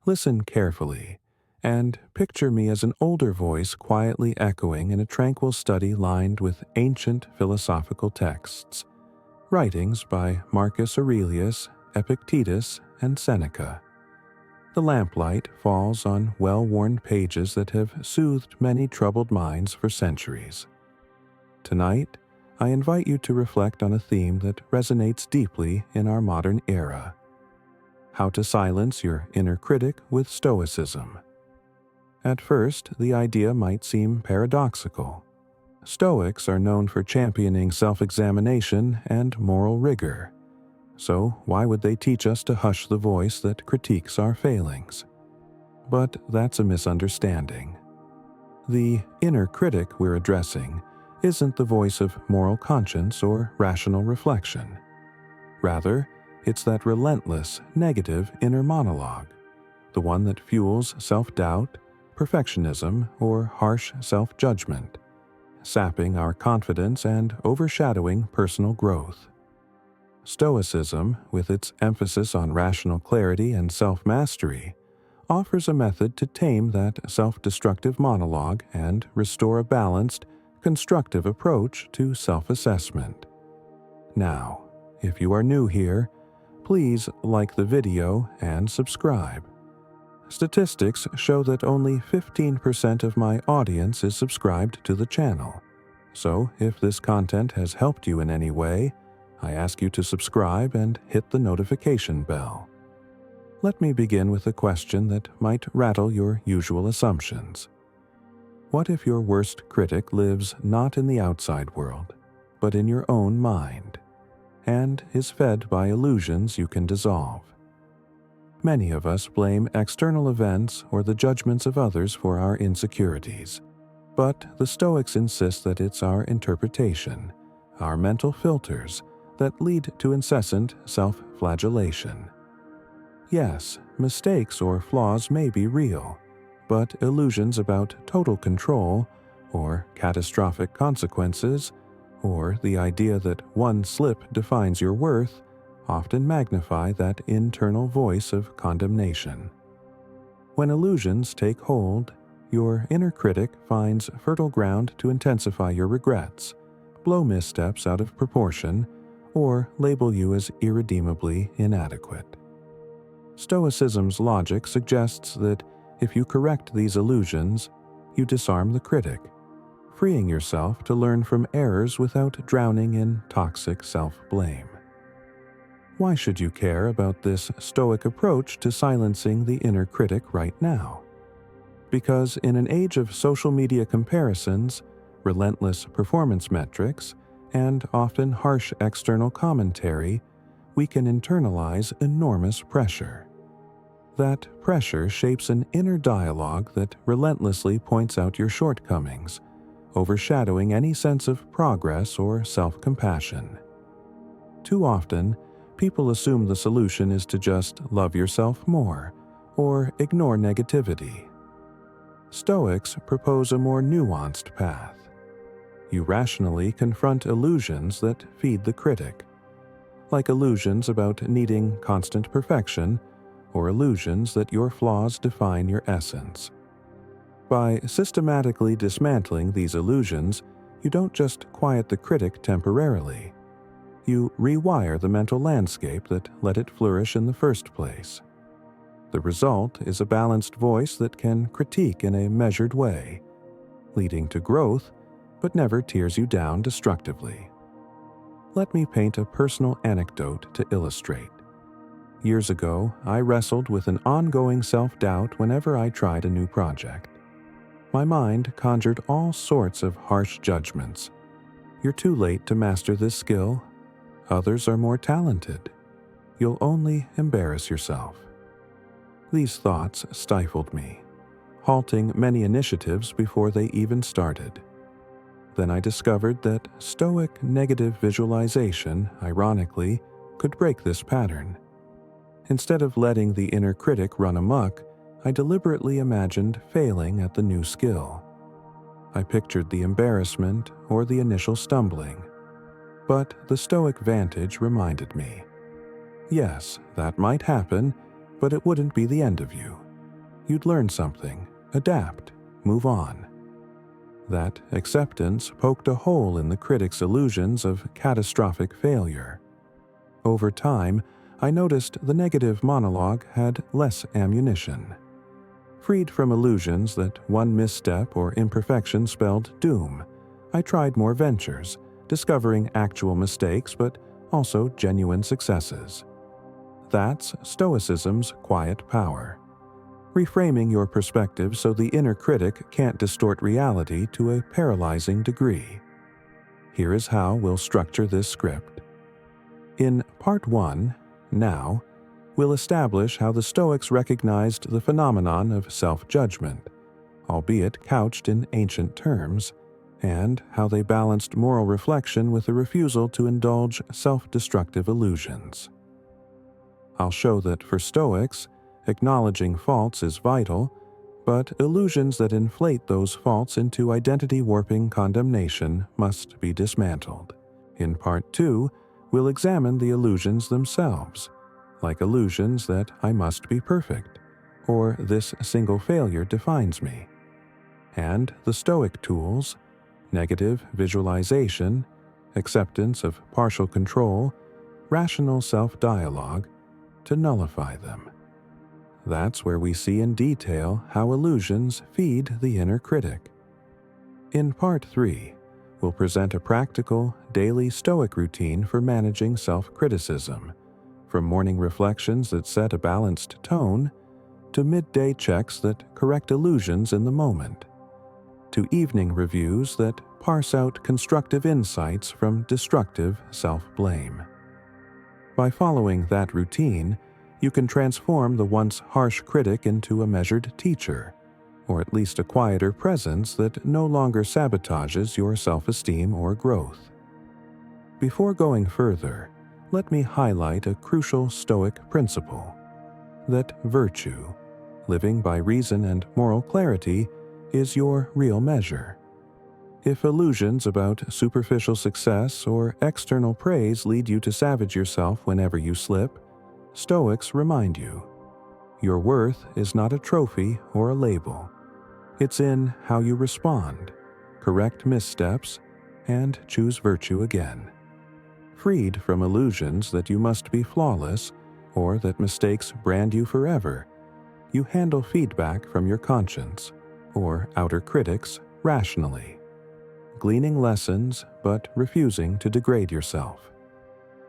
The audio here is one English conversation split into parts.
Listen carefully, and picture me as an older voice quietly echoing in a tranquil study lined with ancient philosophical texts, writings by Marcus Aurelius, Epictetus, and Seneca. The lamplight falls on well-worn pages that have soothed many troubled minds for centuries. Tonight, I invite you to reflect on a theme that resonates deeply in our modern era: how to silence your inner critic with Stoicism. At first, the idea might seem paradoxical. Stoics are known for championing self-examination and moral rigor. So why would they teach us to hush the voice that critiques our failings? But that's a misunderstanding. The inner critic we're addressing isn't the voice of moral conscience or rational reflection. Rather, it's that relentless, negative inner monologue, the one that fuels self-doubt, perfectionism, or harsh self-judgment, sapping our confidence and overshadowing personal growth. Stoicism, with its emphasis on rational clarity and self-mastery, offers a method to tame that self-destructive monologue and restore a balanced, constructive approach to self-assessment. Now, if you are new here, please like the video and subscribe. Statistics show that only 15% of my audience is subscribed to the channel, so if this content has helped you in any way, I ask you to subscribe and hit the notification bell. Let me begin with a question that might rattle your usual assumptions. What if your worst critic lives not in the outside world, but in your own mind, and is fed by illusions you can dissolve? Many of us blame external events or the judgments of others for our insecurities, but the Stoics insist that it's our interpretation, our mental filters, that lead to incessant self-flagellation. Yes, mistakes or flaws may be real, but illusions about total control, or catastrophic consequences, or the idea that one slip defines your worth, often magnify that internal voice of condemnation. When illusions take hold, your inner critic finds fertile ground to intensify your regrets, blow missteps out of proportion, or label you as irredeemably inadequate. Stoicism's logic suggests that if you correct these illusions, you disarm the critic, freeing yourself to learn from errors without drowning in toxic self-blame. Why should you care about this Stoic approach to silencing the inner critic right now? Because in an age of social media comparisons, relentless performance metrics, and often harsh external commentary, we can internalize enormous pressure. That pressure shapes an inner dialogue that relentlessly points out your shortcomings, overshadowing any sense of progress or self-compassion. Too often, people assume the solution is to just love yourself more, or ignore negativity. Stoics propose a more nuanced path. You rationally confront illusions that feed the critic, like illusions about needing constant perfection, or illusions that your flaws define your essence. By systematically dismantling these illusions, you don't just quiet the critic temporarily. You rewire the mental landscape that let it flourish in the first place. The result is a balanced voice that can critique in a measured way, leading to growth, but never tears you down destructively. Let me paint a personal anecdote to illustrate. Years ago, I wrestled with an ongoing self-doubt whenever I tried a new project. My mind conjured all sorts of harsh judgments. You're too late to master this skill. Others are more talented. You'll only embarrass yourself. These thoughts stifled me, halting many initiatives before they even started. Then I discovered that Stoic negative visualization, ironically, could break this pattern. Instead of letting the inner critic run amok, I deliberately imagined failing at the new skill. I pictured the embarrassment or the initial stumbling. But the Stoic vantage reminded me, yes, that might happen, but it wouldn't be the end of you. you'd learn something, adapt, move on. That acceptance poked a hole in the critic's illusions of catastrophic failure. Over time, I noticed the negative monologue had less ammunition. Freed from illusions that one misstep or imperfection spelled doom, I tried more ventures, discovering actual mistakes but also genuine successes. That's Stoicism's quiet power. Reframing your perspective so the inner critic can't distort reality to a paralyzing degree. Here is how we'll structure this script. In Part 1, Now, we'll establish how the Stoics recognized the phenomenon of self-judgment, albeit couched in ancient terms, and how they balanced moral reflection with a refusal to indulge self-destructive illusions. I'll show that for Stoics, acknowledging faults is vital, but illusions that inflate those faults into identity-warping condemnation must be dismantled. In Part 2, we'll examine the illusions themselves, like illusions that I must be perfect, or this single failure defines me, and the Stoic tools, negative visualization, acceptance of partial control, rational self-dialogue, to nullify them. That's where we see in detail how illusions feed the inner critic. In Part 3, we'll present a practical, daily Stoic routine for managing self-criticism, from morning reflections that set a balanced tone, to midday checks that correct illusions in the moment, to evening reviews that parse out constructive insights from destructive self-blame. By following that routine, you can transform the once harsh critic into a measured teacher, or at least a quieter presence that no longer sabotages your self-esteem or growth. Before going further, let me highlight a crucial Stoic principle, that virtue, living by reason and moral clarity, is your real measure. If illusions about superficial success or external praise lead you to savage yourself whenever you slip, Stoics remind you, your worth is not a trophy or a label. It's in how you respond, correct missteps, and choose virtue again. Freed from illusions that you must be flawless or that mistakes brand you forever, you handle feedback from your conscience or outer critics rationally, gleaning lessons but refusing to degrade yourself.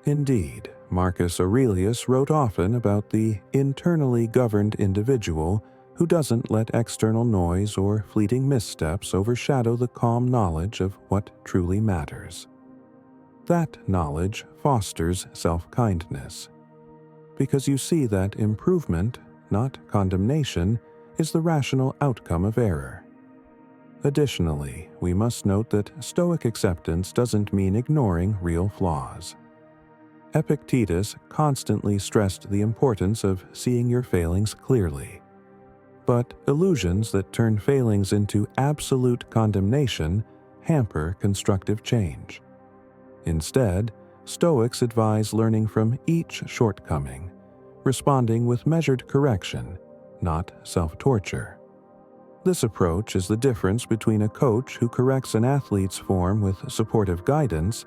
Indeed, Marcus Aurelius wrote often about the internally governed individual who doesn't let external noise or fleeting missteps overshadow the calm knowledge of what truly matters. That knowledge fosters self-kindness, because you see that improvement, not condemnation, is the rational outcome of error. Additionally, we must note that Stoic acceptance doesn't mean ignoring real flaws. Epictetus constantly stressed the importance of seeing your failings clearly. But illusions that turn failings into absolute condemnation hamper constructive change. Instead, Stoics advise learning from each shortcoming, responding with measured correction, not self-torture. This approach is the difference between a coach who corrects an athlete's form with supportive guidance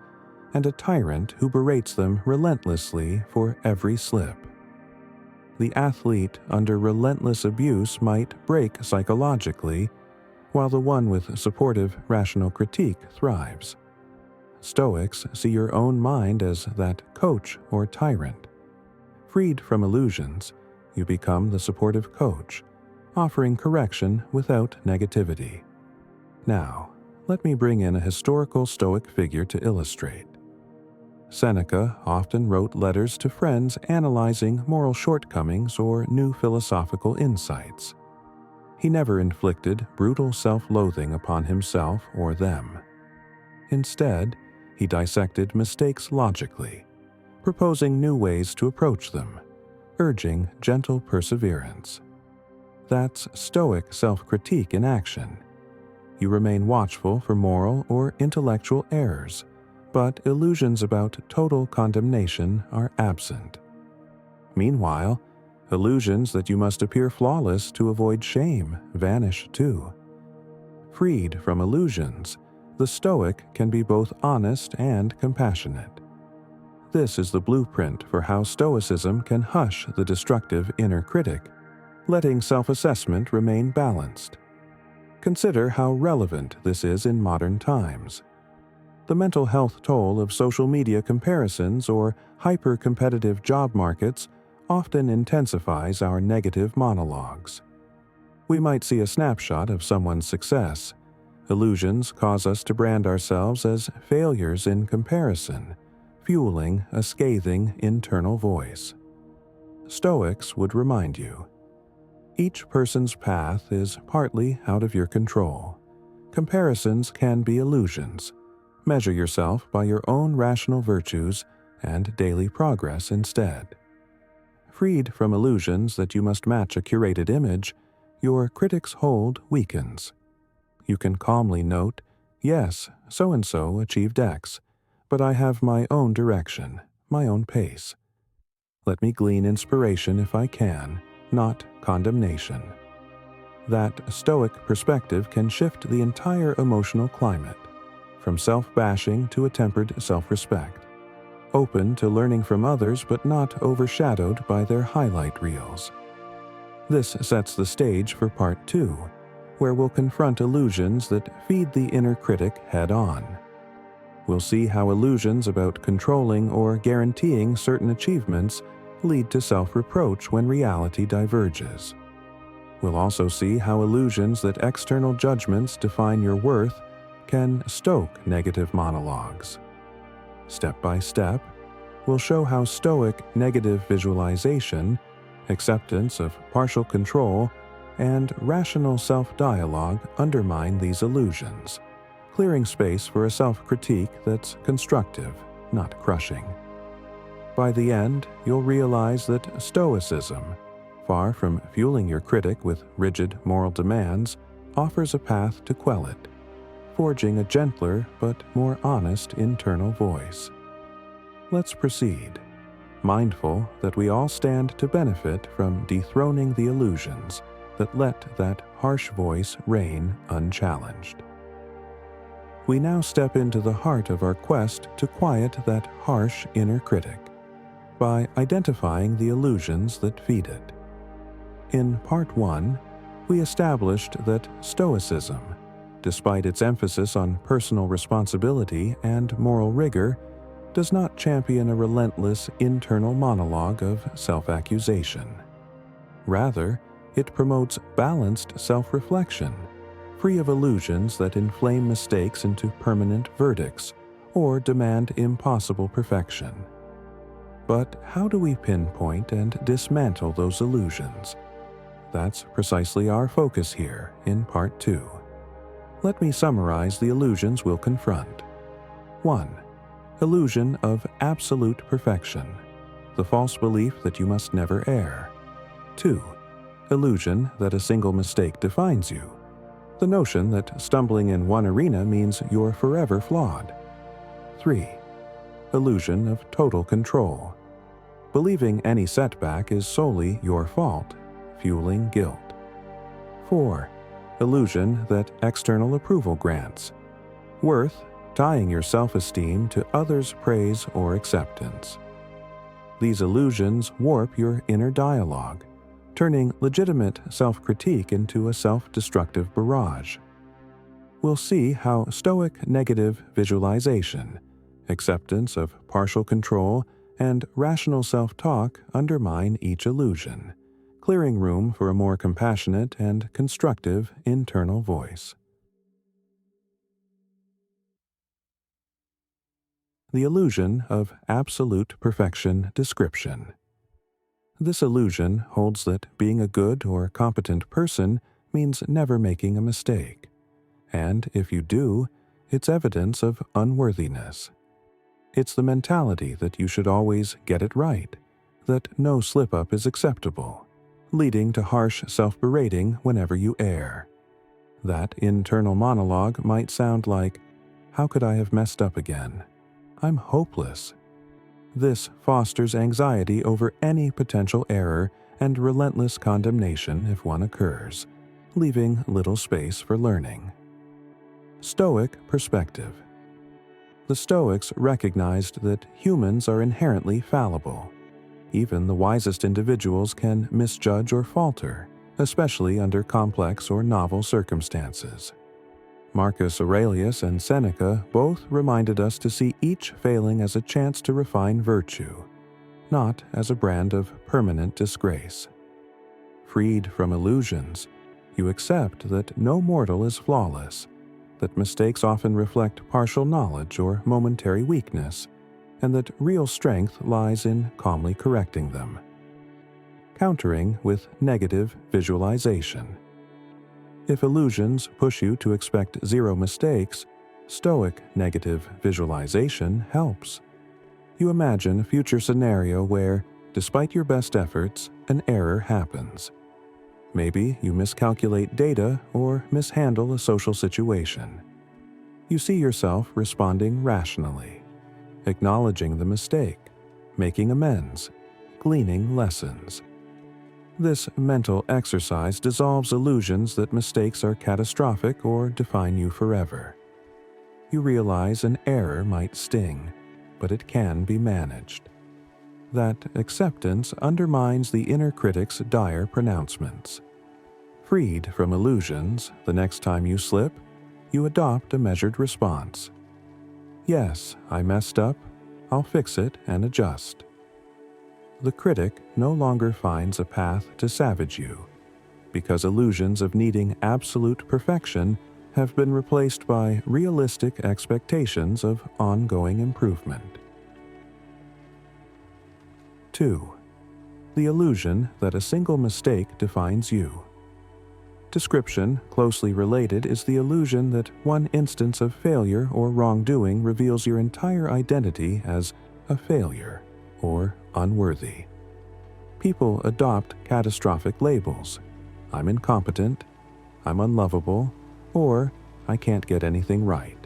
and a tyrant who berates them relentlessly for every slip. The athlete under relentless abuse might break psychologically, while the one with supportive, rational critique thrives. Stoics see your own mind as that coach or tyrant. Freed from illusions, you become the supportive coach, offering correction without negativity. Now, let me bring in a historical Stoic figure to illustrate. Seneca often wrote letters to friends analyzing moral shortcomings or new philosophical insights. He never inflicted brutal self-loathing upon himself or them. Instead, he dissected mistakes logically, proposing new ways to approach them, urging gentle perseverance. That's Stoic self-critique in action. You remain watchful for moral or intellectual errors, but illusions about total condemnation are absent. Meanwhile, Illusions that you must appear flawless to avoid shame vanish too. Freed from illusions, the Stoic can be both honest and compassionate. This is the blueprint for how Stoicism can hush the destructive inner critic, letting self-assessment remain balanced. Consider how relevant this is in modern times. The mental health toll of social media comparisons or hyper-competitive job markets often intensifies our negative monologues. We might see a snapshot of someone's success. Illusions cause us to brand ourselves as failures in comparison, fueling a scathing internal voice. Stoics would remind you, each person's path is partly out of your control. Comparisons can be illusions. Measure yourself by your own rational virtues and daily progress instead. Freed from illusions that you must match a curated image, your critic's hold weakens. You can calmly note, yes, so-and-so achieved X, but I have my own direction, my own pace. Let me glean inspiration if I can, not condemnation. That Stoic perspective can shift the entire emotional climate, from self-bashing to a tempered self-respect, open to learning from others but not overshadowed by their highlight reels. This sets the stage for Part 2, where we'll confront illusions that feed the inner critic head-on. We'll see how illusions about controlling or guaranteeing certain achievements lead to self-reproach when reality diverges. We'll also see how illusions that external judgments define your worth can stoke negative monologues. Step by step, we'll show how Stoic negative visualization, acceptance of partial control, and rational self-dialogue undermine these illusions, clearing space for a self-critique that's constructive, not crushing. By the end, you'll realize that Stoicism, far from fueling your critic with rigid moral demands, offers a path to quell it, forging a gentler but more honest internal voice. Let's proceed, mindful that we all stand to benefit from dethroning the illusions that let that harsh voice reign unchallenged. We now step into the heart of our quest to quiet that harsh inner critic by identifying the illusions that feed it. In Part 1, we established that Stoicism, despite its emphasis on personal responsibility and moral rigor, does not champion a relentless internal monologue of self-accusation. Rather, it promotes balanced self-reflection, free of illusions that inflame mistakes into permanent verdicts or demand impossible perfection. But how do we pinpoint and dismantle those illusions? That's precisely our focus here in Part 2. Let me summarize the illusions we'll confront. 1. Illusion of absolute perfection, the false belief that you must never err. 2. Illusion that a single mistake defines you, the notion that stumbling in one arena means you're forever flawed. 3. Illusion of total control, believing any setback is solely your fault, fueling guilt. 4. Illusion that external approval grants, worth tying your self-esteem to others' praise or acceptance. These illusions warp your inner dialogue, turning legitimate self-critique into a self-destructive barrage. We'll see how Stoic negative visualization, acceptance of partial control, and rational self-talk undermine each illusion, clearing room for a more compassionate and constructive internal voice. The illusion of absolute perfection description. This illusion holds that being a good or competent person means never making a mistake, and if you do, it's evidence of unworthiness. It's the mentality that you should always get it right, that no slip-up is acceptable, leading to harsh self-berating whenever you err. That internal monologue might sound like, "How could I have messed up again? I'm hopeless." This fosters anxiety over any potential error and relentless condemnation if one occurs, leaving little space for learning. Stoic perspective. The Stoics recognized that humans are inherently fallible. Even the wisest individuals can misjudge or falter, especially under complex or novel circumstances. Marcus Aurelius and Seneca both reminded us to see each failing as a chance to refine virtue, not as a brand of permanent disgrace. Freed from illusions, you accept that no mortal is flawless, that mistakes often reflect partial knowledge or momentary weakness, and that real strength lies in calmly correcting them. Countering with negative visualization. If illusions push you to expect zero mistakes, Stoic negative visualization helps. You imagine a future scenario where, despite your best efforts, an error happens. Maybe you miscalculate data or mishandle a social situation. You see yourself responding rationally, acknowledging the mistake, making amends, gleaning lessons. This mental exercise dissolves illusions that mistakes are catastrophic or define you forever. You realize an error might sting, but it can be managed. That acceptance undermines the inner critic's dire pronouncements. Freed from illusions, the next time you slip, you adopt a measured response. Yes, I messed up. I'll fix it and adjust. The critic no longer finds a path to savage you, because illusions of needing absolute perfection have been replaced by realistic expectations of ongoing improvement. 2. The illusion that a single mistake defines you. Description closely related is the illusion that one instance of failure or wrongdoing reveals your entire identity as a failure or unworthy. People adopt catastrophic labels. I'm incompetent, I'm unlovable, or I can't get anything right.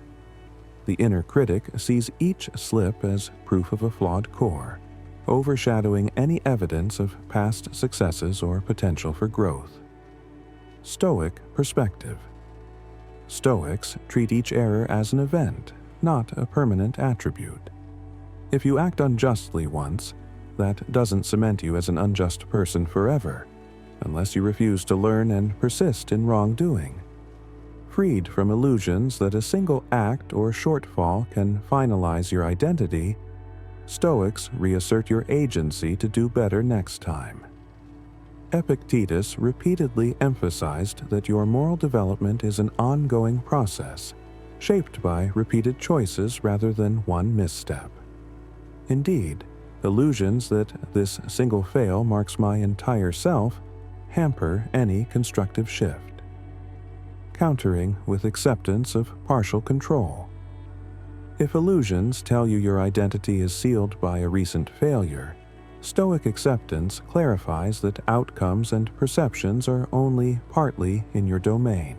The inner critic sees each slip as proof of a flawed core, overshadowing any evidence of past successes or potential for growth. Stoic perspective. Stoics treat each error as an event, not a permanent attribute. If you act unjustly once, that doesn't cement you as an unjust person forever, unless you refuse to learn and persist in wrongdoing. Freed from illusions that a single act or shortfall can finalize your identity, Stoics reassert your agency to do better next time. Epictetus repeatedly emphasized that your moral development is an ongoing process, shaped by repeated choices rather than one misstep. Indeed, illusions that this single fail marks my entire self hamper any constructive shift. Countering with acceptance of partial control. If illusions tell you your identity is sealed by a recent failure, Stoic acceptance clarifies that outcomes and perceptions are only partly in your domain.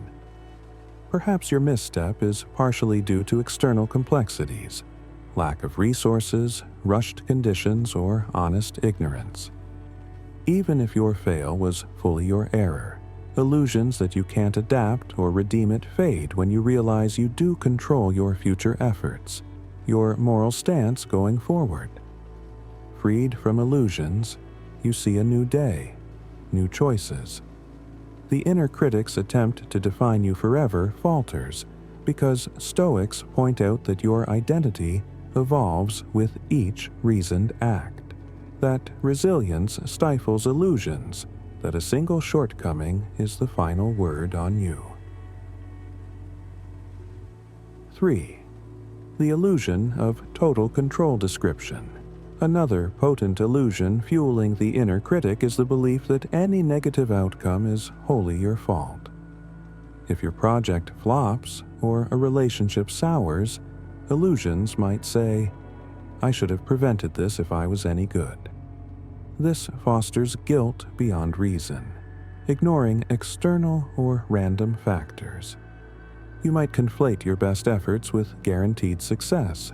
Perhaps your misstep is partially due to external complexities, lack of resources, rushed conditions, or honest ignorance. Even if your fail was fully your error, illusions that you can't adapt or redeem it fade when you realize you do control your future efforts, your moral stance going forward. Freed from illusions, you see a new day, new choices. The inner critic's attempt to define you forever falters because Stoics point out that your identity evolves with each reasoned act, that resilience stifles illusions, that a single shortcoming is the final word on you. 3. The illusion of total control description. Another potent illusion fueling the inner critic is the belief that any negative outcome is wholly your fault. If your project flops or a relationship sours, illusions might say, "I should have prevented this if I was any good." This fosters guilt beyond reason, ignoring external or random factors. You might conflate your best efforts with guaranteed success,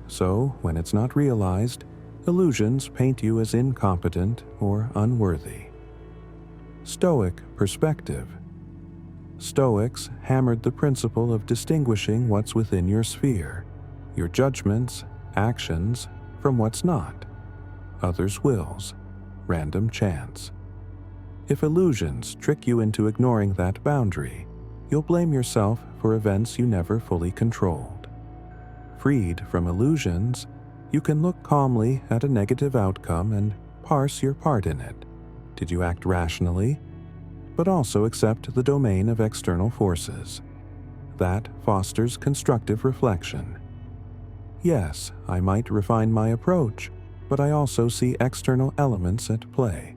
so when it's not realized, illusions paint you as incompetent or unworthy. Stoic perspective. Stoics hammered the principle of distinguishing what's within your sphere, your judgments, actions, from what's not, others' wills, random chance. If illusions trick you into ignoring that boundary, you'll blame yourself for events you never fully controlled. Freed from illusions, you can look calmly at a negative outcome and parse your part in it. Did you act rationally? But also accept the domain of external forces. That fosters constructive reflection. Yes, I might refine my approach, but I also see external elements at play.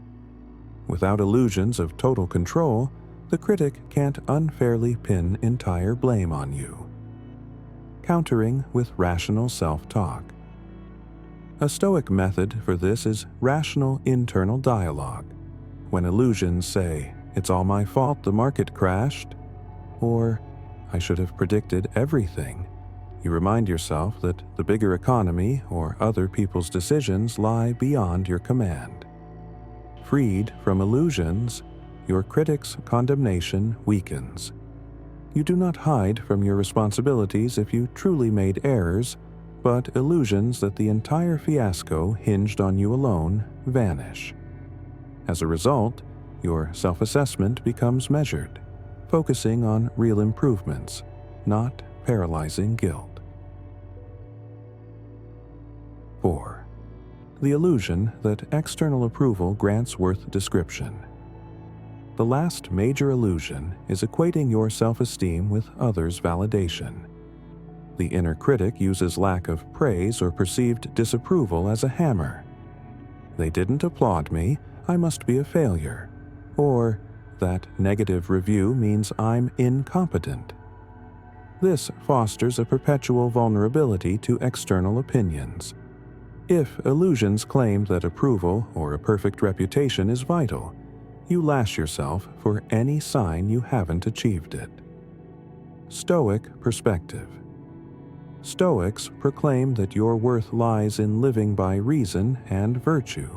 Without illusions of total control, the critic can't unfairly pin entire blame on you. Countering with rational self-talk. A Stoic method for this is rational internal dialogue. When illusions say, "It's all my fault the market crashed," or "I should have predicted everything," you remind yourself that the bigger economy or other people's decisions lie beyond your command. Freed from illusions, your critic's condemnation weakens. You do not hide from your responsibilities if you truly made errors, but illusions that the entire fiasco hinged on you alone vanish. As a result, your self-assessment becomes measured, focusing on real improvements, not paralyzing guilt. 4. The illusion that external approval grants worth description. The last major illusion is equating your self-esteem with others' validation. The inner critic uses lack of praise or perceived disapproval as a hammer. "They didn't applaud me, I must be a failure," or "that negative review means I'm incompetent." This fosters a perpetual vulnerability to external opinions. If illusions claim that approval or a perfect reputation is vital, you lash yourself for any sign you haven't achieved it. Stoic perspective. Stoics proclaim that your worth lies in living by reason and virtue,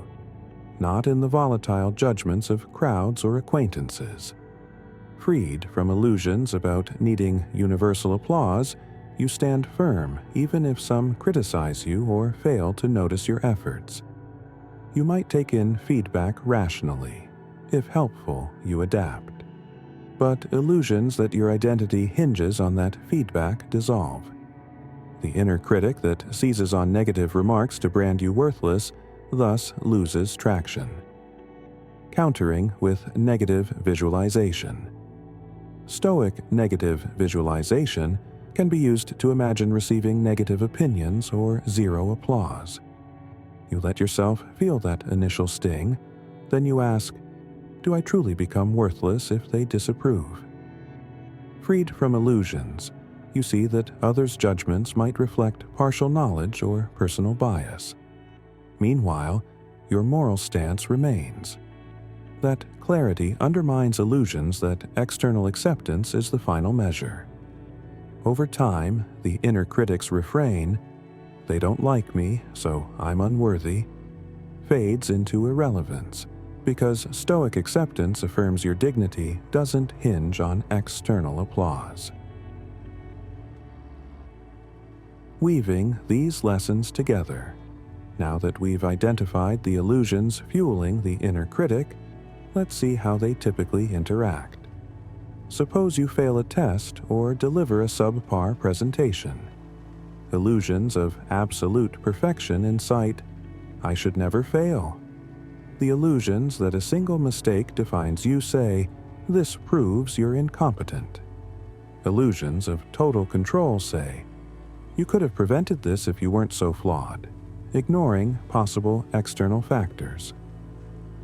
not in the volatile judgments of crowds or acquaintances. Freed from illusions about needing universal applause, you stand firm even if some criticize you or fail to notice your efforts. You might take in feedback rationally. If helpful, you adapt. But illusions that your identity hinges on that feedback dissolve. The inner critic that seizes on negative remarks to brand you worthless thus loses traction. Countering with negative visualization. Stoic negative visualization can be used to imagine receiving negative opinions or zero applause. You let yourself feel that initial sting, then you ask, "Do I truly become worthless if they disapprove?" Freed from illusions, you see that others' judgments might reflect partial knowledge or personal bias. Meanwhile, your moral stance remains. That clarity undermines illusions that external acceptance is the final measure. Over time, the inner critic's refrain, "They don't like me, so I'm unworthy," fades into irrelevance, because Stoic acceptance affirms your dignity doesn't hinge on external applause. Weaving these lessons together. Now that we've identified the illusions fueling the inner critic, let's see how they typically interact. Suppose you fail a test or deliver a subpar presentation. Illusions of absolute perfection incite, "I should never fail." The illusions that a single mistake defines you say, "This proves you're incompetent." Illusions of total control say, "You could have prevented this if you weren't so flawed," ignoring possible external factors.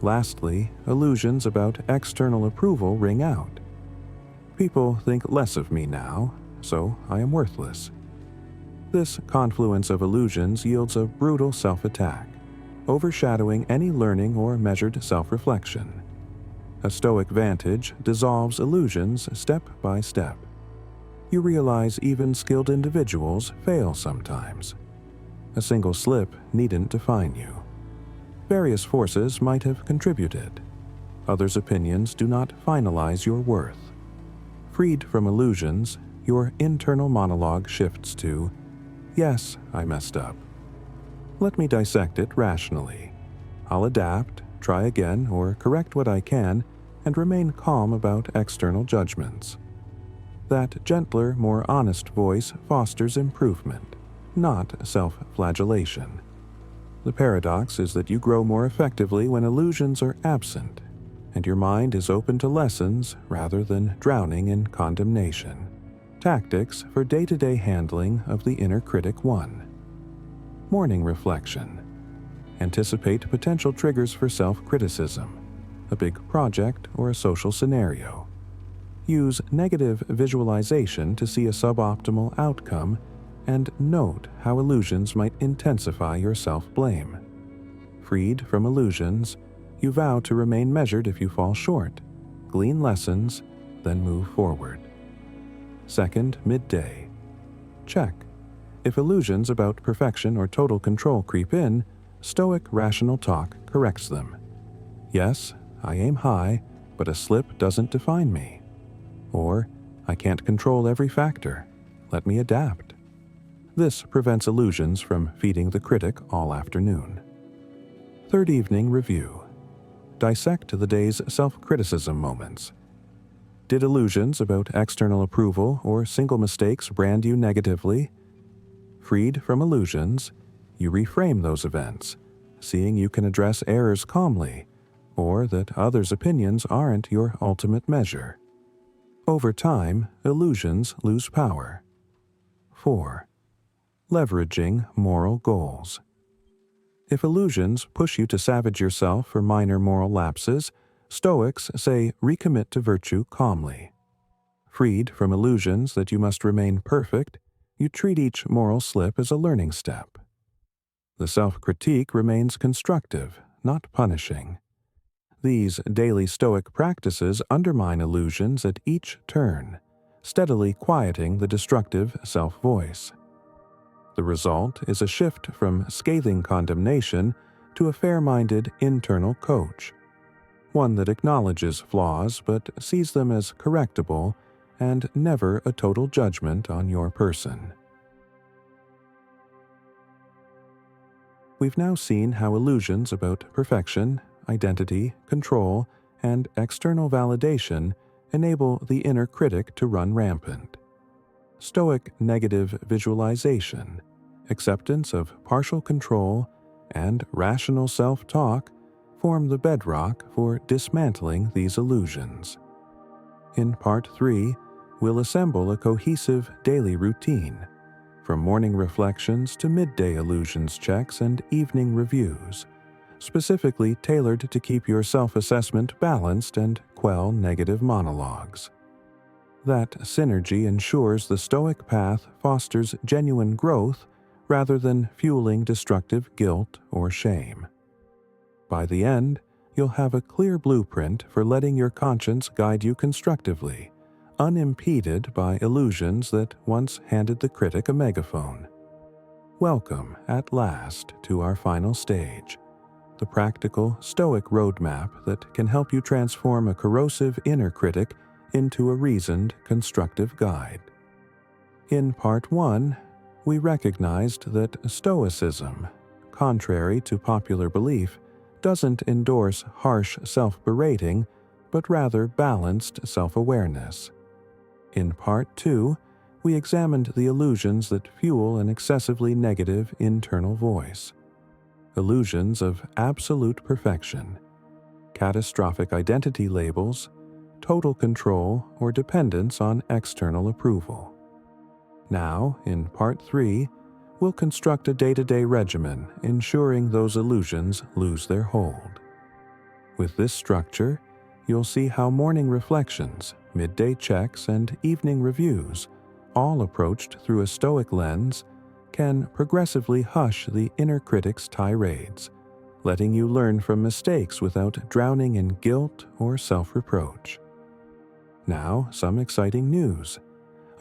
Lastly, illusions about external approval ring out. "People think less of me now, so I am worthless." This confluence of illusions yields a brutal self-attack, overshadowing any learning or measured self-reflection. A Stoic vantage dissolves illusions step by step. You realize even skilled individuals fail sometimes. A single slip needn't define you. Various forces might have contributed. others' opinions do not finalize your worth. Freed from illusions, your internal monologue shifts to, "Yes, I messed up. Let me dissect it rationally. I'll adapt, try again, or correct what I can, and remain calm about external judgments." That gentler, more honest voice fosters improvement, not self-flagellation. The paradox is that you grow more effectively when illusions are absent, and your mind is open to lessons rather than drowning in condemnation. Tactics for day-to-day handling of the inner critic 1. Morning reflection. Anticipate potential triggers for self-criticism, a big project or a social scenario. Use negative visualization to see a suboptimal outcome and note how illusions might intensify your self-blame. Freed from illusions, you vow to remain measured if you fall short, glean lessons, then move forward. Second, midday. Check. If illusions about perfection or total control creep in, Stoic rational talk corrects them. Yes, I aim high, but a slip doesn't define me. Or, I can't control every factor. Let me adapt. This prevents illusions from feeding the critic all afternoon. Third evening review. Dissect the day's self-criticism moments. Did illusions about external approval or single mistakes brand you negatively? Freed from illusions, you reframe those events, seeing you can address errors calmly, or that others' opinions aren't your ultimate measure. Over time, illusions lose power. 4. Leveraging moral goals. If illusions push you to savage yourself for minor moral lapses, Stoics say recommit to virtue calmly. Freed from illusions that you must remain perfect, you treat each moral slip as a learning step. The self-critique remains constructive, not punishing. These daily Stoic practices undermine illusions at each turn, steadily quieting the destructive self-voice. The result is a shift from scathing condemnation to a fair-minded internal coach, one that acknowledges flaws but sees them as correctable and never a total judgment on your person. We've now seen how illusions about perfection, identity, control, and external validation enable the inner critic to run rampant. Stoic negative visualization, acceptance of partial control, and rational self-talk form the bedrock for dismantling these illusions. In Part 3, we'll assemble a cohesive daily routine, from morning reflections to midday illusions checks and evening reviews, specifically tailored to keep your self-assessment balanced and quell negative monologues. That synergy ensures the Stoic path fosters genuine growth rather than fueling destructive guilt or shame. By the end, you'll have a clear blueprint for letting your conscience guide you constructively, unimpeded by illusions that once handed the critic a megaphone. Welcome, at last, to our final stage, the practical Stoic roadmap that can help you transform a corrosive inner critic into a reasoned, constructive guide. In Part 1, we recognized that Stoicism, contrary to popular belief, doesn't endorse harsh self-berating, but rather balanced self-awareness. In Part 2, we examined the illusions that fuel an excessively negative internal voice. Illusions of absolute perfection, catastrophic identity labels, total control, or dependence on external approval. Now, in Part 3, we'll construct a day-to-day regimen ensuring those illusions lose their hold. With this structure, you'll see how morning reflections, midday checks, and evening reviews, all approached through a Stoic lens, can progressively hush the inner critic's tirades, letting you learn from mistakes without drowning in guilt or self-reproach. Now, some exciting news.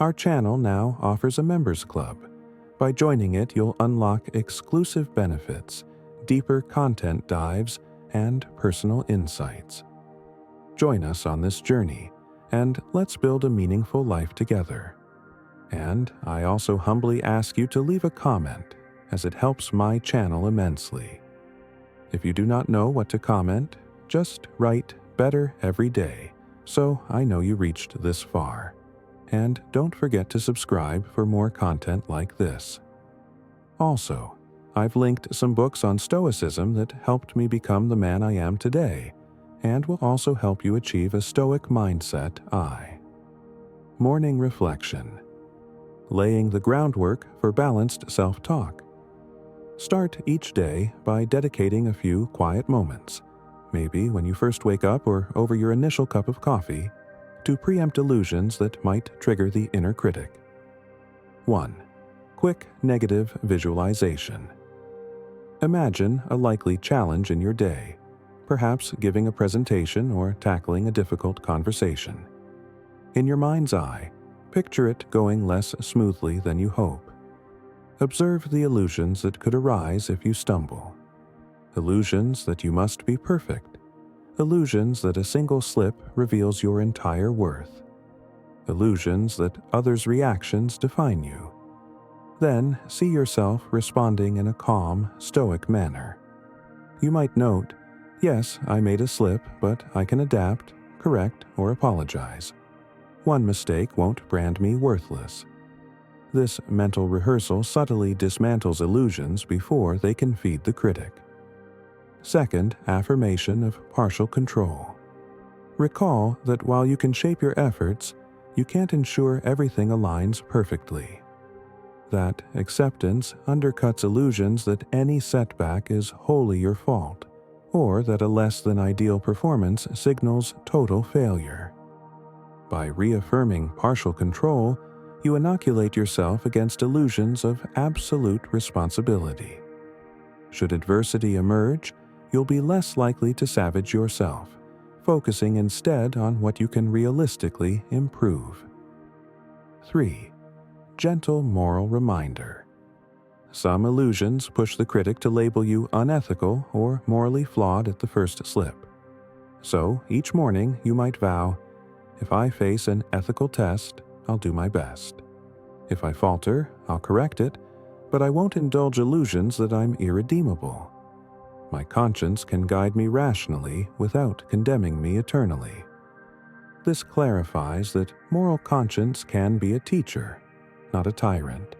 Our channel now offers a members club. By joining it, you'll unlock exclusive benefits, deeper content dives, and personal insights. Join us on this journey, and let's build a meaningful life together. And I also humbly ask you to leave a comment, as it helps my channel immensely. If you do not know what to comment, just write "better every day," so I know you reached this far. And don't forget to subscribe for more content like this. Also, I've linked some books on Stoicism that helped me become the man I am today, and will also help you achieve a Stoic mindset. Morning reflection. Laying the groundwork for balanced self-talk. Start each day by dedicating a few quiet moments, maybe when you first wake up or over your initial cup of coffee, to preempt illusions that might trigger the inner critic. 1. Quick negative visualization. Imagine a likely challenge in your day, perhaps giving a presentation or tackling a difficult conversation. In your mind's eye, picture it going less smoothly than you hope. Observe the illusions that could arise if you stumble. Illusions that you must be perfect. Illusions that a single slip reveals your entire worth. Illusions that others' reactions define you. Then see yourself responding in a calm, stoic manner. You might note, "Yes, I made a slip, but I can adapt, correct, or apologize. One mistake won't brand me worthless." This mental rehearsal subtly dismantles illusions before they can feed the critic. Second, affirmation of partial control. Recall that while you can shape your efforts, you can't ensure everything aligns perfectly. That acceptance undercuts illusions that any setback is wholly your fault, or that a less than ideal performance signals total failure. By reaffirming partial control, you inoculate yourself against illusions of absolute responsibility. Should adversity emerge, you'll be less likely to savage yourself, focusing instead on what you can realistically improve. 3. Gentle moral reminder. Some illusions push the critic to label you unethical or morally flawed at the first slip. So, each morning you might vow, "If I face an ethical test, I'll do my best. If I falter, I'll correct it, but I won't indulge illusions that I'm irredeemable. My conscience can guide me rationally without condemning me eternally." This clarifies that moral conscience can be a teacher, not a tyrant.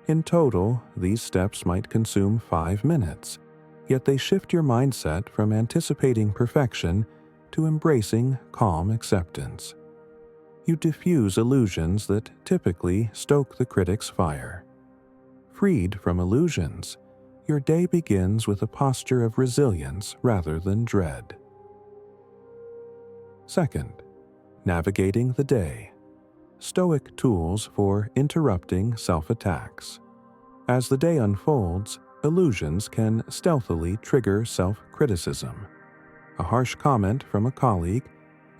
In total, these steps might consume 5 minutes, yet they shift your mindset from anticipating perfection to embracing calm acceptance. You diffuse illusions that typically stoke the critic's fire. Freed from illusions, your day begins with a posture of resilience rather than dread. Second, navigating the day. Stoic tools for interrupting self-attacks. As the day unfolds, illusions can stealthily trigger self-criticism. A harsh comment from a colleague,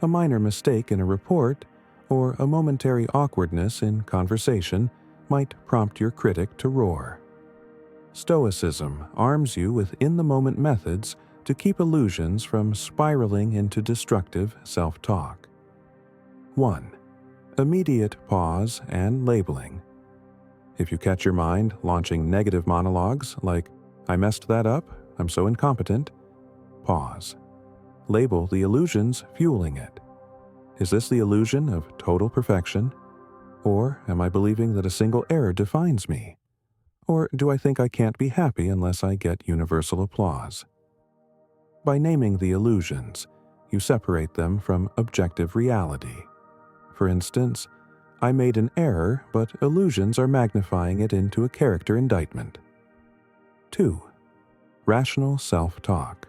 a minor mistake in a report, or a momentary awkwardness in conversation might prompt your critic to roar. Stoicism arms you with in-the-moment methods to keep illusions from spiraling into destructive self-talk. 1. Immediate pause and labeling. If you catch your mind launching negative monologues like, "I messed that up, I'm so incompetent," pause. Label the illusions fueling it. Is this the illusion of total perfection? Or am I believing that a single error defines me? Or do I think I can't be happy unless I get universal applause? By naming the illusions, you separate them from objective reality. For instance, "I made an error, but illusions are magnifying it into a character indictment." 2. Rational self-talk.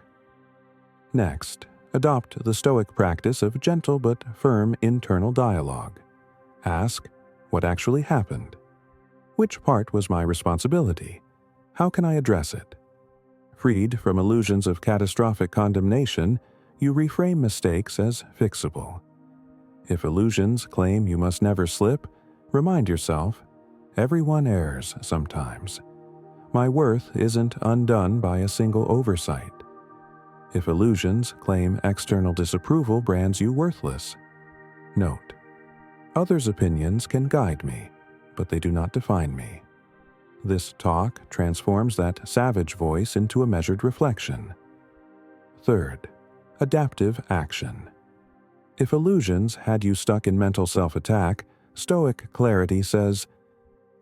Next, adopt the Stoic practice of gentle but firm internal dialogue. Ask, what actually happened? Which part was my responsibility? How can I address it? Freed from illusions of catastrophic condemnation, you reframe mistakes as fixable. If illusions claim you must never slip, remind yourself, everyone errs sometimes. My worth isn't undone by a single oversight. If illusions claim external disapproval brands you worthless. Note: others' opinions can guide me, but they do not define me. This talk transforms that savage voice into a measured reflection. Third, adaptive action. If illusions had you stuck in mental self-attack, Stoic clarity says,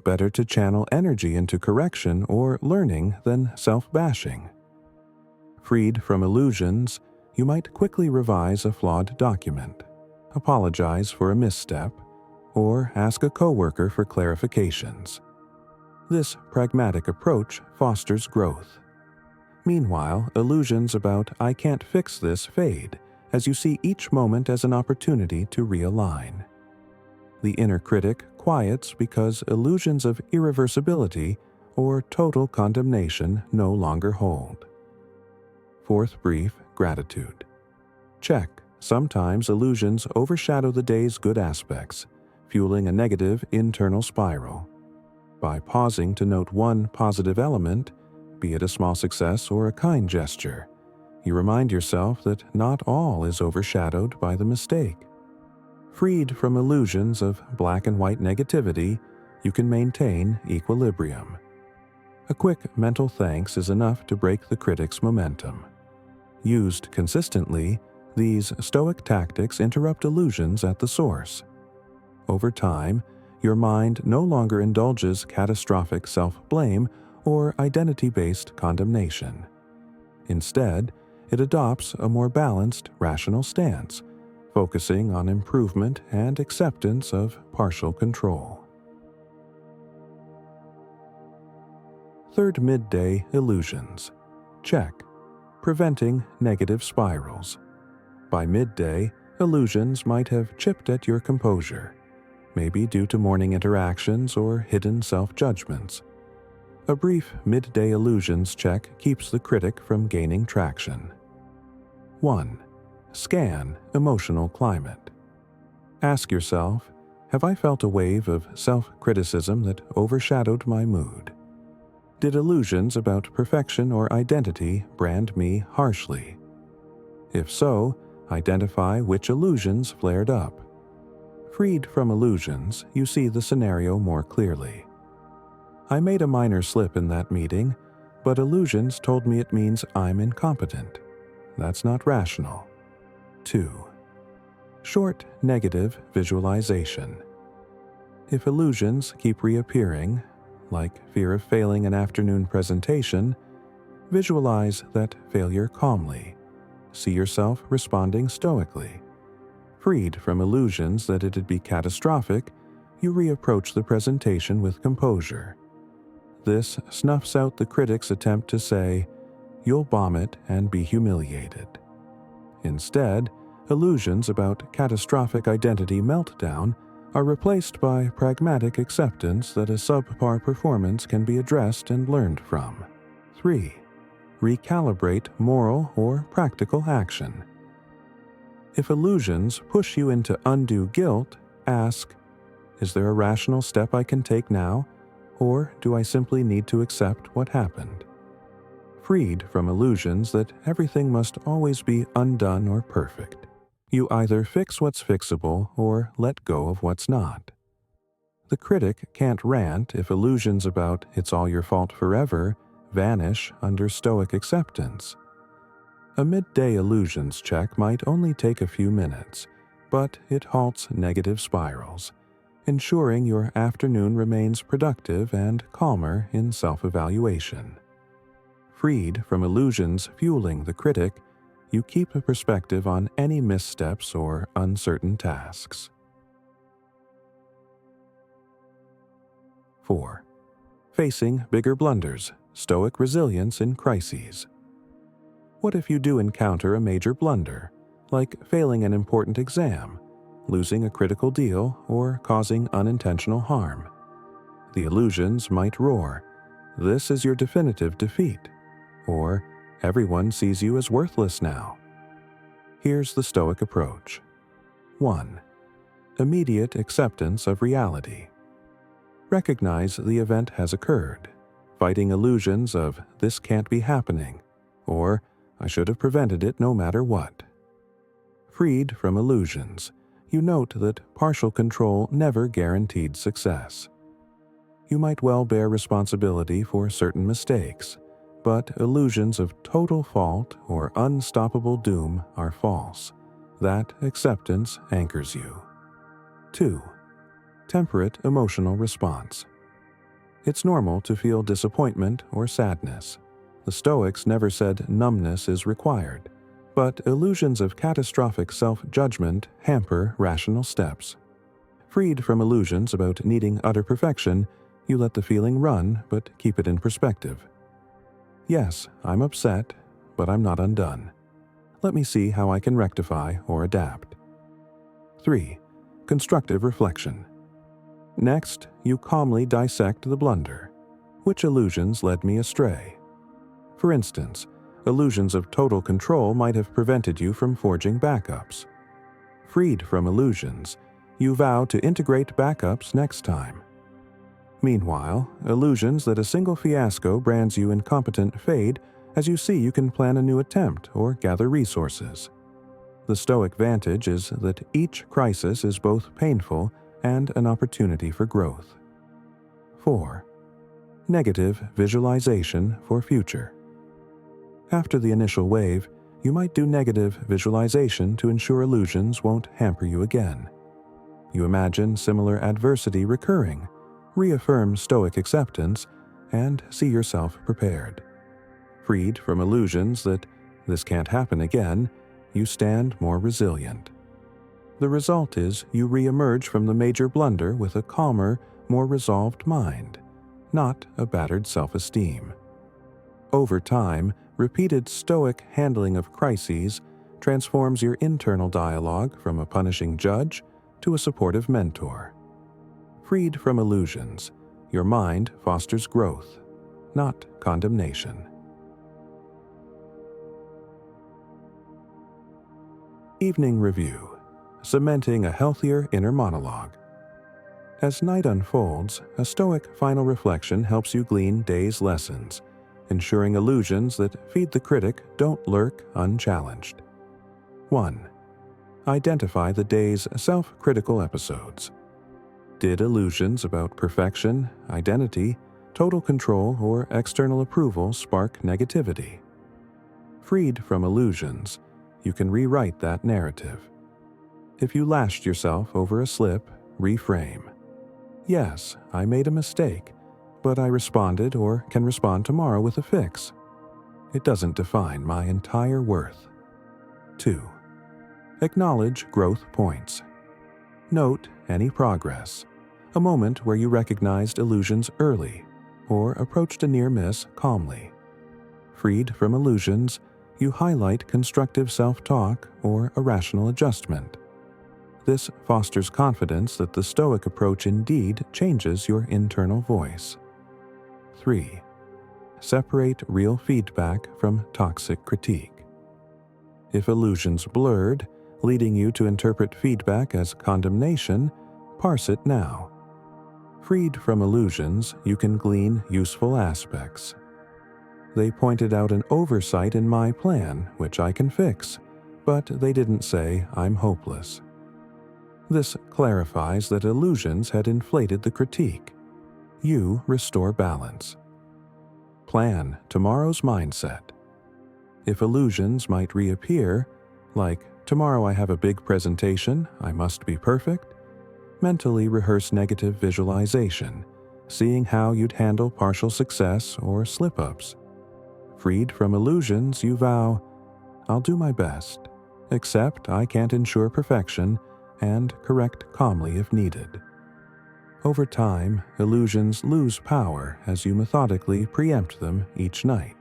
better to channel energy into correction or learning than self-bashing. Freed from illusions, you might quickly revise a flawed document, apologize for a misstep, or ask a coworker for clarifications. This pragmatic approach fosters growth. Meanwhile, illusions about "I can't fix this" fade as you see each moment as an opportunity to realign. The inner critic quiets because illusions of irreversibility or total condemnation no longer hold. Fourth brief, gratitude. Check. Sometimes illusions overshadow the day's good aspects, fueling a negative internal spiral. By pausing to note one positive element, be it a small success or a kind gesture, you remind yourself that not all is overshadowed by the mistake. Freed from illusions of black and white negativity, you can maintain equilibrium. A quick mental thanks is enough to break the critic's momentum. Used consistently, these Stoic tactics interrupt illusions at the source. Over time, your mind no longer indulges catastrophic self-blame or identity-based condemnation. Instead, it adopts a more balanced, rational stance, focusing on improvement and acceptance of partial control. Third midday illusions. Check. Preventing negative spirals. By midday, illusions might have chipped at your composure, maybe due to morning interactions or hidden self-judgments. A brief midday illusions check keeps the critic from gaining traction. 1. Scan emotional climate. Ask yourself, have I felt a wave of self-criticism that overshadowed my mood? Did illusions about perfection or identity brand me harshly? If so, identify which illusions flared up. Freed from illusions, you see the scenario more clearly. I made a minor slip in that meeting, but illusions told me it means I'm incompetent. That's not rational. 2. Short negative visualization. If illusions keep reappearing, like fear of failing an afternoon presentation, visualize that failure calmly. See yourself responding stoically. Freed from illusions that it'd be catastrophic, you reapproach the presentation with composure. This snuffs out the critic's attempt to say, "You'll bomb it and be humiliated." Instead, illusions about catastrophic identity meltdown are replaced by pragmatic acceptance that a subpar performance can be addressed and learned from. 3. Recalibrate moral or practical action. If illusions push you into undue guilt, ask, is there a rational step I can take now, or do I simply need to accept what happened? Freed from illusions that everything must always be undone or perfect, you either fix what's fixable or let go of what's not. The critic can't rant if illusions about "it's all your fault forever" vanish under Stoic acceptance. A midday illusions check might only take a few minutes, but it halts negative spirals, ensuring your afternoon remains productive and calmer in self-evaluation. Freed from illusions fueling the critic, you keep a perspective on any missteps or uncertain tasks. 4. Facing bigger blunders, Stoic resilience in crises. What if you do encounter a major blunder, like failing an important exam, losing a critical deal, or causing unintentional harm? The illusions might roar, "This is your definitive defeat," or "Everyone sees you as worthless now." Here's the Stoic approach. 1. Immediate acceptance of reality. Recognize the event has occurred, fighting illusions of "this can't be happening," or I should have prevented it no matter what. Freed from illusions, you note that partial control never guaranteed success. You might well bear responsibility for certain mistakes, but illusions of total fault or unstoppable doom are false. That acceptance anchors you. 2. Temperate emotional response. It's normal to feel disappointment or sadness. The Stoics never said numbness is required, but illusions of catastrophic self-judgment hamper rational steps. Freed from illusions about needing utter perfection, you let the feeling run but keep it in perspective. Yes, I'm upset, but I'm not undone. Let me see how I can rectify or adapt. 3. Constructive reflection. Next, you calmly dissect the blunder. Which illusions led me astray? For instance, illusions of total control might have prevented you from forging backups. Freed from illusions, you vow to integrate backups next time. Meanwhile, illusions that a single fiasco brands you incompetent fade as you see you can plan a new attempt or gather resources. The Stoic vantage is that each crisis is both painful and an opportunity for growth. 4. Negative visualization for future. After the initial wave, you might do negative visualization to ensure illusions won't hamper you again. You imagine similar adversity recurring, reaffirm Stoic acceptance, and see yourself prepared. Freed from illusions that this can't happen again, you stand more resilient. The result is you re-emerge from the major blunder with a calmer, more resolved mind, not a battered self-esteem. Over time, repeated Stoic handling of crises transforms your internal dialogue from a punishing judge to a supportive mentor. Freed from illusions, your mind fosters growth, not condemnation. Evening review. Cementing a healthier inner monologue. As night unfolds, a Stoic final reflection helps you glean day's lessons, ensuring illusions that feed the critic don't lurk unchallenged. 1. Identify the day's self-critical episodes. Did illusions about perfection, identity, total control, or external approval spark negativity? Freed from illusions, you can rewrite that narrative. If you lashed yourself over a slip, reframe. Yes, I made a mistake, but I responded or can respond tomorrow with a fix. It doesn't define my entire worth. 2. Acknowledge growth points. Note any progress, a moment where you recognized illusions early or approached a near miss calmly. Freed from illusions, you highlight constructive self-talk or a rational adjustment. This fosters confidence that the Stoic approach indeed changes your internal voice. 3. Separate real feedback from toxic critique. If illusions blurred, leading you to interpret feedback as condemnation, parse it now. Freed from illusions, you can glean useful aspects. They pointed out an oversight in my plan, which I can fix, but they didn't say I'm hopeless. This clarifies that illusions had inflated the critique. You restore balance. Plan tomorrow's mindset. If illusions might reappear, like tomorrow I have a big presentation, I must be perfect, mentally rehearse negative visualization, seeing how you'd handle partial success or slip-ups. Freed from illusions, you vow, I'll do my best, except I can't ensure perfection, and correct calmly if needed. Over time, illusions lose power as you methodically preempt them each night.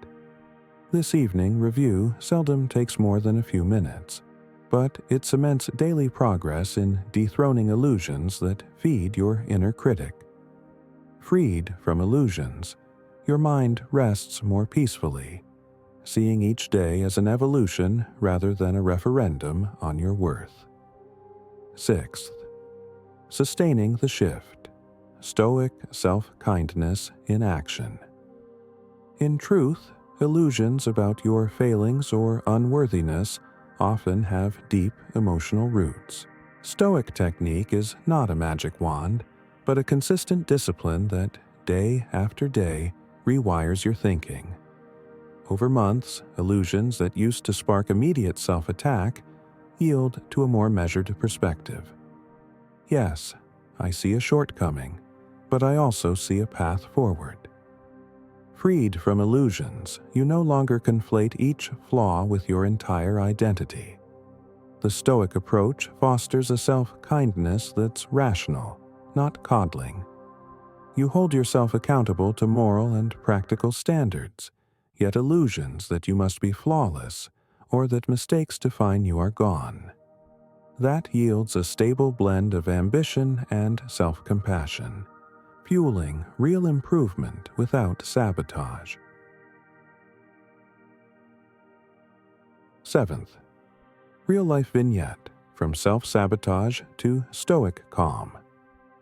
This evening review seldom takes more than a few minutes, but it cements daily progress in dethroning illusions that feed your inner critic. Freed from illusions, your mind rests more peacefully, seeing each day as an evolution rather than a referendum on your worth. 6th. Sustaining the shift. Stoic self-kindness in action. In truth, illusions about your failings or unworthiness often have deep emotional roots. Stoic technique is not a magic wand, but a consistent discipline that, day after day, rewires your thinking. Over months, illusions that used to spark immediate self-attack yield to a more measured perspective. Yes, I see a shortcoming, but I also see a path forward. Freed from illusions, you no longer conflate each flaw with your entire identity. The Stoic approach fosters a self-kindness that's rational, not coddling. You hold yourself accountable to moral and practical standards, yet illusions that you must be flawless or that mistakes define you are gone. That yields a stable blend of ambition and self-compassion, fueling real improvement without sabotage. 7th, real-life vignette, from self-sabotage to Stoic calm.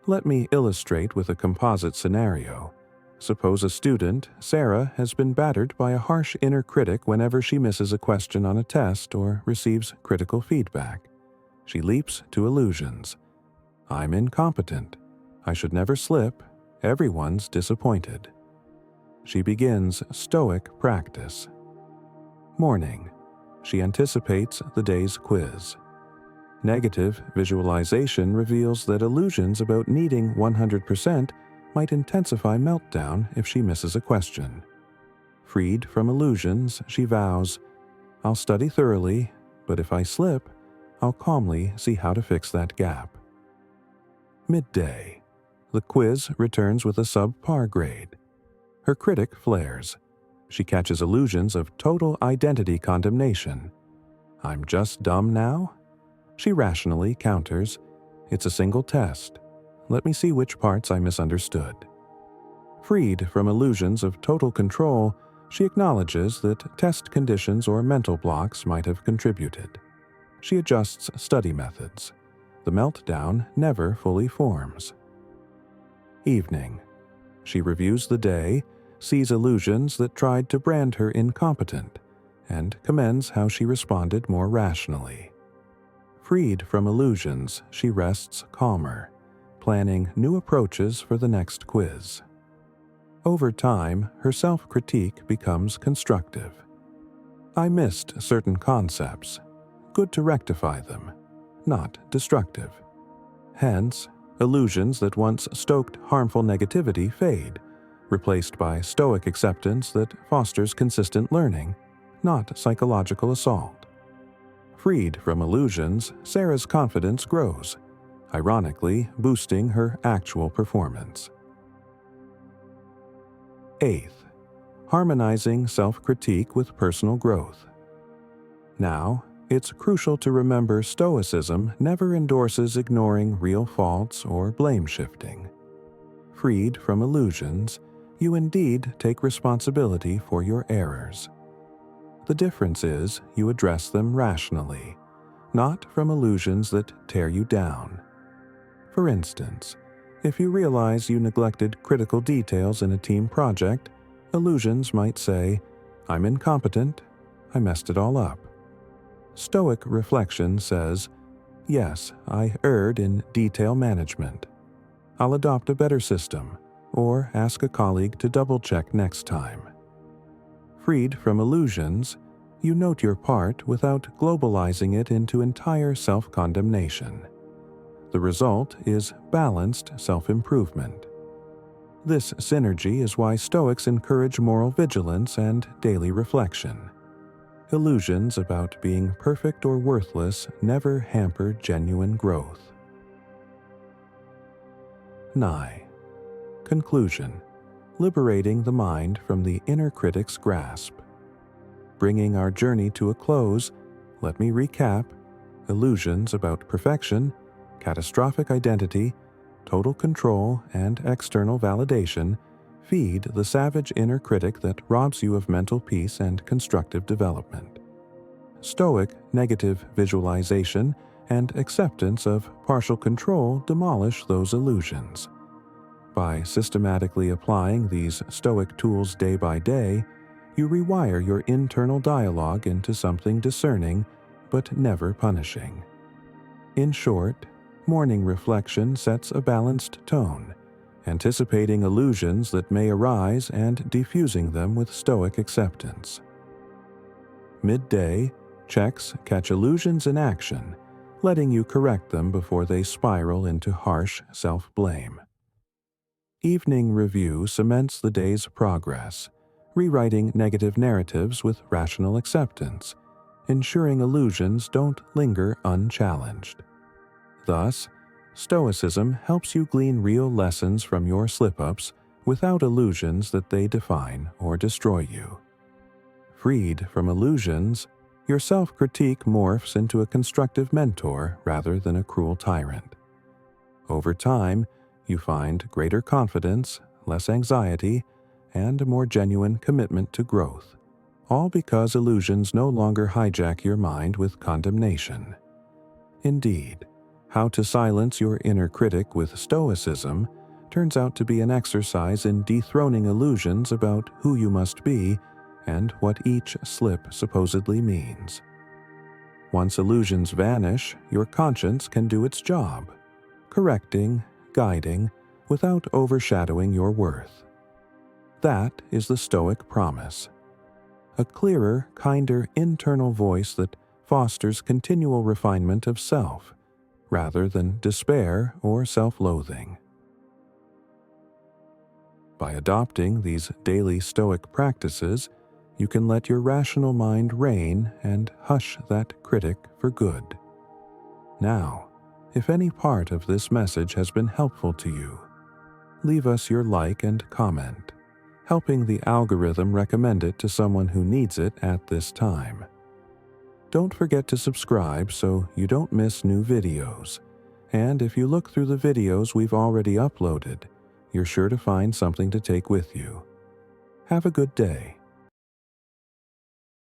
Let me illustrate with a composite scenario. Suppose a student, Sarah, has been battered by a harsh inner critic whenever she misses a question on a test or receives critical feedback. She leaps to illusions. I'm incompetent. I should never slip. Everyone's disappointed. She begins Stoic practice. Morning. She anticipates the day's quiz. Negative visualization reveals that illusions about needing 100% might intensify meltdown if she misses a question. Freed from illusions, she vows, I'll study thoroughly, but if I slip, I'll calmly see how to fix that gap. Midday. The quiz returns with a subpar grade. Her critic flares. She catches illusions of total identity condemnation. I'm just dumb now? She rationally counters, it's a single test. Let me see which parts I misunderstood. Freed from illusions of total control, she acknowledges that test conditions or mental blocks might have contributed. She adjusts study methods. The meltdown never fully forms. Evening. She reviews the day, sees illusions that tried to brand her incompetent, and commends how she responded more rationally. Freed from illusions, she rests calmer, planning new approaches for the next quiz. Over time, her self-critique becomes constructive. I missed certain concepts. Good to rectify them, not destructive. Hence, illusions that once stoked harmful negativity fade, replaced by Stoic acceptance that fosters consistent learning, not psychological assault. Freed from illusions, Sarah's confidence grows, ironically boosting her actual performance. 8th, harmonizing self-critique with personal growth. Now, it's crucial to remember Stoicism never endorses ignoring real faults or blame-shifting. Freed from illusions, you indeed take responsibility for your errors. The difference is you address them rationally, not from illusions that tear you down. For instance, if you realize you neglected critical details in a team project, illusions might say, I'm incompetent, I messed it all up. Stoic reflection says, yes, I erred in detail management. I'll adopt a better system, or ask a colleague to double-check next time. Freed from illusions, you note your part without globalizing it into entire self-condemnation. The result is balanced self-improvement. This synergy is why Stoics encourage moral vigilance and daily reflection. Illusions about being perfect or worthless never hamper genuine growth. 9. Conclusion. Liberating the mind from the inner critic's grasp. Bringing our journey to a close, let me recap: illusions about perfection, catastrophic identity, total control, and external validation feed the savage inner critic that robs you of mental peace and constructive development. Stoic negative visualization and acceptance of partial control demolish those illusions. By systematically applying these Stoic tools day by day, you rewire your internal dialogue into something discerning but never punishing. In short, morning reflection sets a balanced tone, anticipating illusions that may arise and diffusing them with Stoic acceptance. Midday checks catch illusions in action, letting you correct them before they spiral into harsh self-blame. Evening review cements the day's progress, rewriting negative narratives with rational acceptance, ensuring illusions don't linger unchallenged. Thus, Stoicism helps you glean real lessons from your slip-ups without illusions that they define or destroy you. Freed from illusions, your self-critique morphs into a constructive mentor rather than a cruel tyrant. Over time, you find greater confidence, less anxiety, and a more genuine commitment to growth, all because illusions no longer hijack your mind with condemnation. Indeed, how to silence your inner critic with Stoicism turns out to be an exercise in dethroning illusions about who you must be and what each slip supposedly means. Once illusions vanish, your conscience can do its job, correcting, guiding, without overshadowing your worth. That is the Stoic promise. A clearer, kinder internal voice that fosters continual refinement of self, rather than despair or self-loathing. By adopting these daily Stoic practices, you can let your rational mind reign and hush that critic for good. Now, if any part of this message has been helpful to you, leave us your like and comment, helping the algorithm recommend it to someone who needs it at this time. Don't forget to subscribe so you don't miss new videos, and if you look through the videos we've already uploaded, you're sure to find something to take with you. Have a good day.